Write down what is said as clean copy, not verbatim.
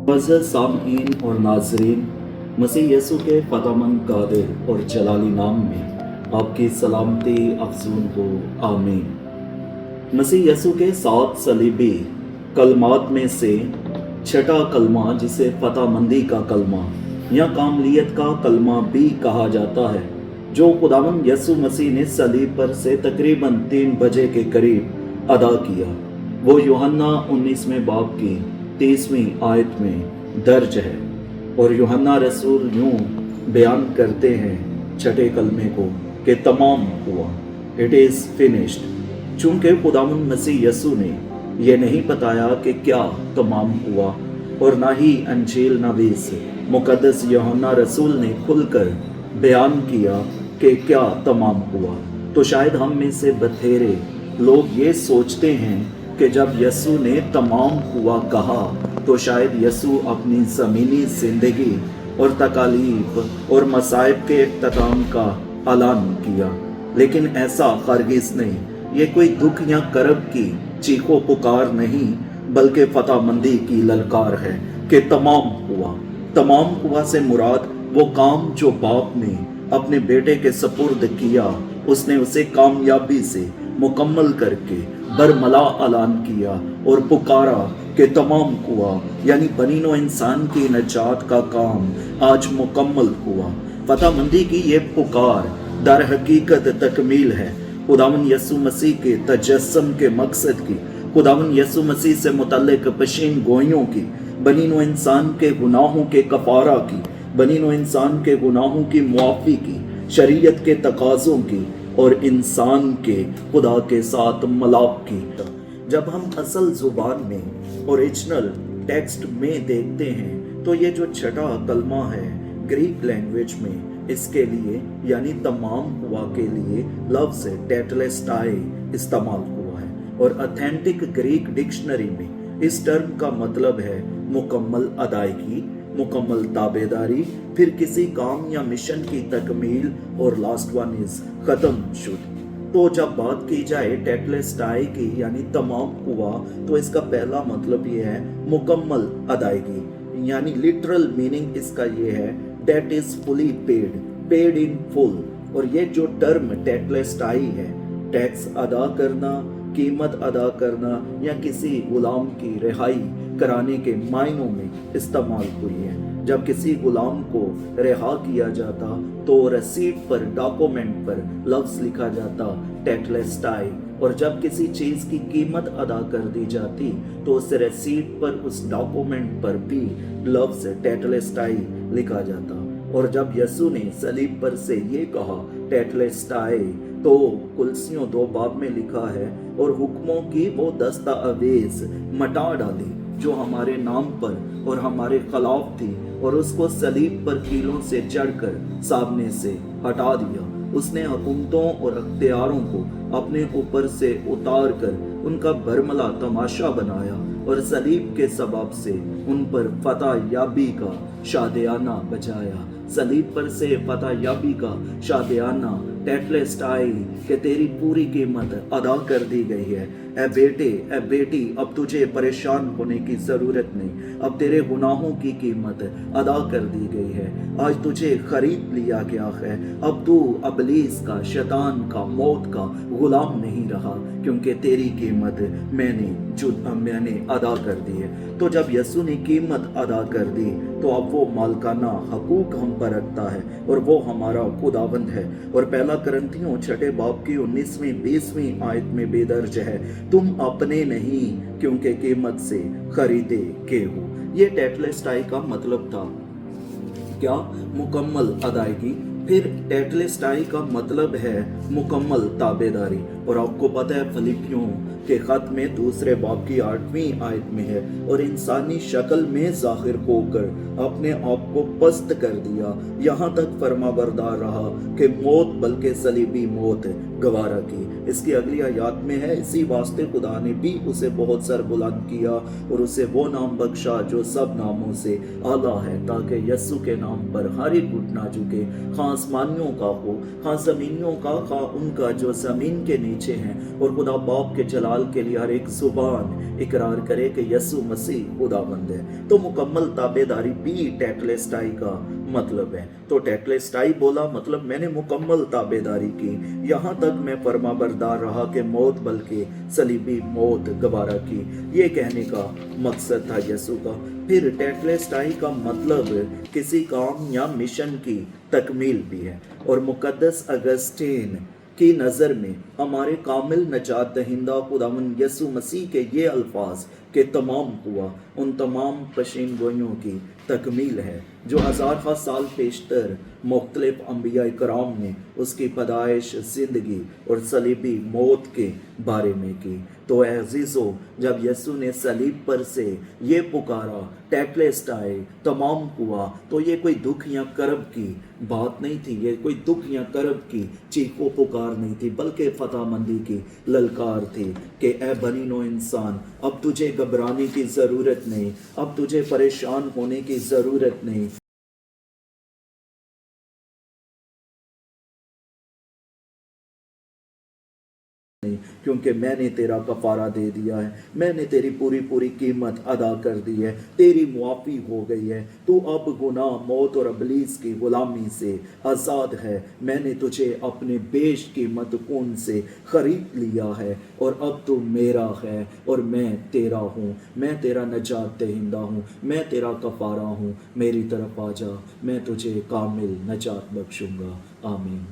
मुअज़्ज़ज़ सामईन और नाज़रीन, मसीह यीशु के फ़तामंद कादिर और जलाली नाम में आपकी सलामती अफ़ज़ून हो, आमीन। मसीह यीशु के 7 सलीबी कलमात में से छठा कलमा, जिसे फ़तामंदी का कलमा या कामलियत का कलमा भी कहा जाता है, जो खुदावंद यीशु मसीह ने सलीब पर से तकरीबन 3 बजे के करीब अदा किया, वो यूहन्ना 19वें बाब की 30वीं आयत में दर्ज है। और यूहन्ना रसूल यूं बयान करते हैं छठे कलमे को कि तमाम हुआ, इट इज़ फिनिश्ड। चूंकि खुदावंद मसीह यीशु ने यह नहीं बताया कि क्या तमाम हुआ, और ना ही अंजील नवीस मुकद्दस यूहन्ना रसूल ने खुलकर बयान किया कि क्या तमाम हुआ, तो शायद हम में से बथेरे लोग ये सोचते हैं कि जब यीशु ने तमाम हुआ कहा तो शायद यीशु अपनी ज़मीनी ज़िंदगी और तकालीफ और मसाइब के इख्तिताम का ऐलान किया। लेकिन ऐसा हरगिज़ नहीं। ये कोई दुख या करब की चीखो पुकार नहीं, बल्कि फ़तामंदी की ललकार है कि तमाम हुआ। तमाम हुआ से मुराद वो काम जो बाप ने अपने बेटे के सपुर्द किया, उसने उसे कामयाबी से मुकम्मल करके बरमला ऐलान किया और पुकारा कि तमाम हुआ, यानी बनीनो इंसान की नजात का काम आज मुकम्मल हुआ। फ़तामंदी की ये पुकार दर हकीकत तकमील है खुदावंद यीशु मसीह के तजस्सुम के मकसद की, खुदावंद यीशु मसीह से मुतल्लिक पेशीन गोइयों की, बनीनो इंसान के गुनाहों के कफारा की, बनीनो इंसान के गुनाहों की मुआफ़ी की, शरीयत के तकाज़ों की और इंसान के खुदा के साथ मलाप की। जब हम असल ज़ुबान में ओरिजिनल टेक्स्ट में देखते हैं तो ये जो छठा कलमा है ग्रीक लैंग्वेज में, इसके लिए यानी तमाम हुआ के लिए लफ्ज़ टेटलेस्टाई इस्तेमाल हुआ है। और ऑथेंटिक ग्रीक डिक्शनरी में इस टर्म का मतलब है मुकम्मल अदायगी, मुकम्मल ताबेदारी, फिर किसी काम या मिशन की तकमील, और लास्ट वन इज खत्म शुद्ध। तो जब बात की जाए टेटलेस्टाई की यानी तमाम हुआ, तो इसका पहला मतलब ये है मुकम्मल अदायगी, यानी लिटरल मीनिंग इसका ये है that is fully paid, paid in full. और ये जो टर्म टेटलेस्टाई है, टैक्स अदा करना, कीमत अदा करना या किसी गुलाम की रिहाई कराने के मायनों में इस्तेमाल हुई है। जब किसी गुलाम को रिहा किया जाता तो रसीद पर, डॉक्यूमेंट पर लफ्ज़ लिखा जाता टेटलेस्टाई, और जब किसी चीज़ की कीमत अदा कर दी जाती तो उस रसीद पर, उस डॉक्यूमेंट पर भी लफ्ज़ टेटलेस्टाई लिखा जाता। और जब यीशु ने सलीब पर से ये कहा टेटलेस्टाई, तो कुलसियों 2 बाब में लिखा है, और हुक्मों की वो दस्तावेज मटा डाली जो हमारे नाम पर और हमारे खिलाफ थी, और उसको सलीब पर कीलों से जड़कर सामने से हटा दिया। उसने हुकूमतों और अख्तियारों को अपने ऊपर से उतार कर उनका बरमला तमाशा बनाया, और सलीब के सबब से उन पर फतह याबी का शादियाना बजाया। सलीब पर से फतह याबी का शादियाना टेटलेस्टाई कि तेरी पूरी कीमत अदा कर दी गई है। ए बेटे, ए बेटी, अब तुझे परेशान होने की ज़रूरत नहीं, अब तेरे गुनाहों की कीमत अदा कर दी गई है। आज तुझे खरीद लिया गया है, अब तू अबलीस का, शैतान का, मौत का गुलाम नहीं रहा, क्योंकि तेरी कीमत मैंने अदा कर दी है। तो जब यीशु ने कीमत अदा कर दी तो अब वो मालकाना हकूक हम पर रखता है, और वो हमारा खुदावंद है। और पहला करंथियों 6 बाब की 19वीं 20वीं आयत में बेदर्ज है, तुम अपने नहीं क्योंकि कीमत से खरीदे के हो। ये टेटलेस्टाई का मतलब था क्या? मुकम्मल अदायगी। फिर टेटलेस्टाई का मतलब है मुकम्मल ताबेदारी। और आपको पता है फिलिपियों के खत में 2 बाब की 8वीं आयत में है, और इंसानी शक्ल में जाहिर होकर अपने आप को पस्त कर दिया, यहाँ तक फरमाबरदार रहा कि मौत, बल्कि सलीबी मौत गवारा की। इसकी अगली आयत में है, इसी वास्ते खुदा ने भी उसे बहुत सरबुलंद किया और उसे वो नाम बख्शा जो सब नामों से आला है, ताकि यीशु के नाम पर हर एक घुटना झुके, खां आसमानियों का हो, खां ज़मीनियों का, खां उनका जो ज़मीन के नीचे हैं, और खुदा बाप के जलाल ख्याल के लिए हर एक जुबान इकरार करे कि यसु मसीह खुदावंद है। तो मुकम्मल ताबेदारी भी टेटलेस्टाई का मतलब है। तो टेटलेस्टाई बोला मतलब मैंने मुकम्मल ताबेदारी की, यहाँ तक मैं फरमाबरदार रहा कि मौत बल्कि सलीबी मौत गवारा की। ये कहने का मकसद था यसु का। फिर टेटलेस्टाई का मतलब किसी काम या मिशन की तकमील भी है। और मुकद्दस अगस्टीन की नज़र में हमारे कामिल नजात दहिंदा खुदावन यसु मसीह के ये अल्फाज के तमाम हुआ उन तमाम पेशीन गोइयों की तकमील है जो हज़ार साल पेशतर मुख्तलिफ अंबिया कराम ने उसकी पैदाइश, ज़िंदगी और सलीबी मौत के बारे में की। तो अज़ीज़ो, जब यसु ने सलीब पर से ये पुकारा टेटलेस्टाई तमाम हुआ, तो ये कोई दुख या करब की बात नहीं थी, ये कोई दुख या करब की चीखो पुकार नहीं थी, बल्कि फतामंदी की ललकार थी कि ए बनी नो इंसान, अब तुझे घबराने की ज़रूरत नहीं, अब तुझे परेशान होने की ज़रूरत नहीं। क्योंकि मैंने तेरा कफारा दे दिया है, मैंने तेरी पूरी पूरी कीमत अदा कर दी है, तेरी मुआफ़ी हो गई है, तू अब गुनाह, मौत और इब्लीस की गुलामी से आज़ाद है। मैंने तुझे अपने बेश कीमत खून से ख़रीद लिया है और अब तू मेरा है और मैं तेरा हूँ, मैं तेरा नजात दहिंदा हूँ, मैं तेरा कफारा हूँ। मेरी तरफ आ जा, मैं तुझे कामिल नजात बख्शूँगा। आमीन।